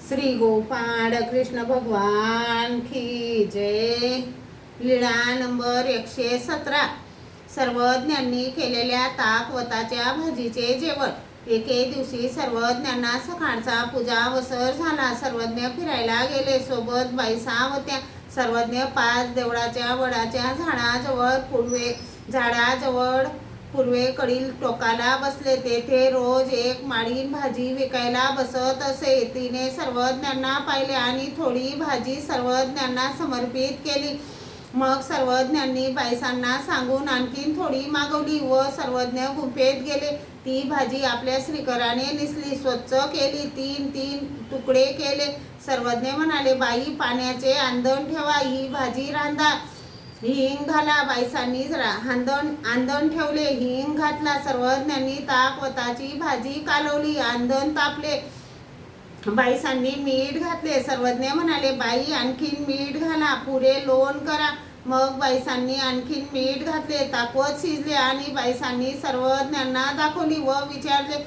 श्री गोपाळ कृष्ण भगवान की जय। लीळा नंबर 117। सर्वज्ञांनी केलेल्या ताकवताच्या भाजीचे जेवण। एके दिवशी सर्वज्ञांना सकाळचा पूजा वसर झाला। सर्वज्ञ फिरायला गेले, सोबत बाईसा होत्या। सर्वज्ञ 5 देवळाच्या वडाच्या झाडाजवळ पूर्वेकडील टोकाला बसले। तेथे रोज एक माळीण भाजी विकायला बसत असे। तिने सर्वज्ञांना पाहिले आणि थोडी भाजी सर्वज्ञांना समर्पित केली। मग सर्वज्ञांनी बाईसांना सांगून आणखीन थोडी मागवली व सर्वज्ञ गुंफेत गेले। ती भाजी आपल्या श्रीकराने निसली, स्वच्छ केली, 3-3 तुकडे केले। सर्वज्ञ म्हणाले, बाई, पाण्याचे आंधण ठेवा, ही भाजी रांधा, हिंग घाला। बाईसांनी आंधण ठेवले, हिंग घातला। सर्वज्ञांनी ताकवताची भाजी कालवली, आंधण तापले। बाईसांनी मीठ घातले। सर्वज्ञ म्हणाले, बाई, आणखीन मीठ घाला, पुरे लोण करा। मग बाईसांनी आणखीन मीठ घातले, ताकवत शिजले आणि बाईसांनी सर्वज्ञांना दाखवली व विचारले,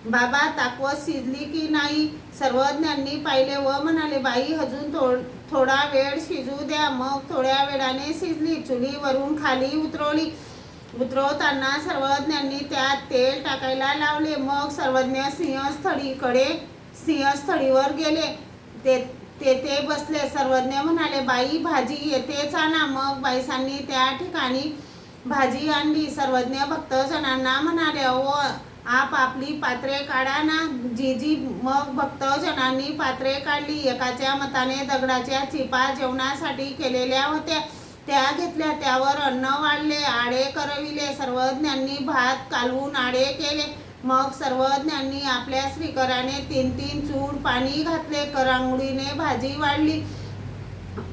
बाबा, ताकवत शिजली की नाही? सर्वज्ञांनी पाहिले व म्हणाले, बाई, अजून थोडा वेळ शिजू द्या। मग थोड्या वेळाने शिजली। चुलीवरून खाली उतरवताना सर्वज्ञांनी त्यात तेल टाकायला लावले। मग सर्वज्ञ सिंहस्थळीवर गेले, तेथे बसले। सर्वज्ञ म्हणाले, बाई, भाजी येथेच आणा। मग बाईसांनी त्या ठिकाणी भाजी आणली। सर्वज्ञ भक्तजनांना म्हणाले, आप आपली पात्रे काढा ना। जी मग भक्तजनांनी पात्रे काढली। एकाच्या मताने दगडाच्या चिपा जेवणासाठी केलेल्या होत्या, त्या घेतल्या, त्यावर अन्न वाढले, आडे करविले। सर्वज्ञांनी भात कालवून आडे केले। मग सर्वज्ञांनी आपल्या श्रीकराने 3-3 चूड पाणी घातले, करांगुळीने भाजी वाढली।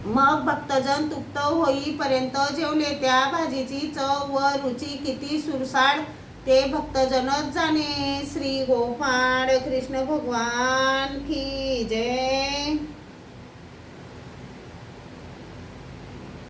मग भक्तजन तृप्त होईपर्यंत जेवले। त्या भाजीची चव व रुची किती सुरसाड ते भक्तजनच जाणे। श्री गोपाळ कृष्ण भगवान की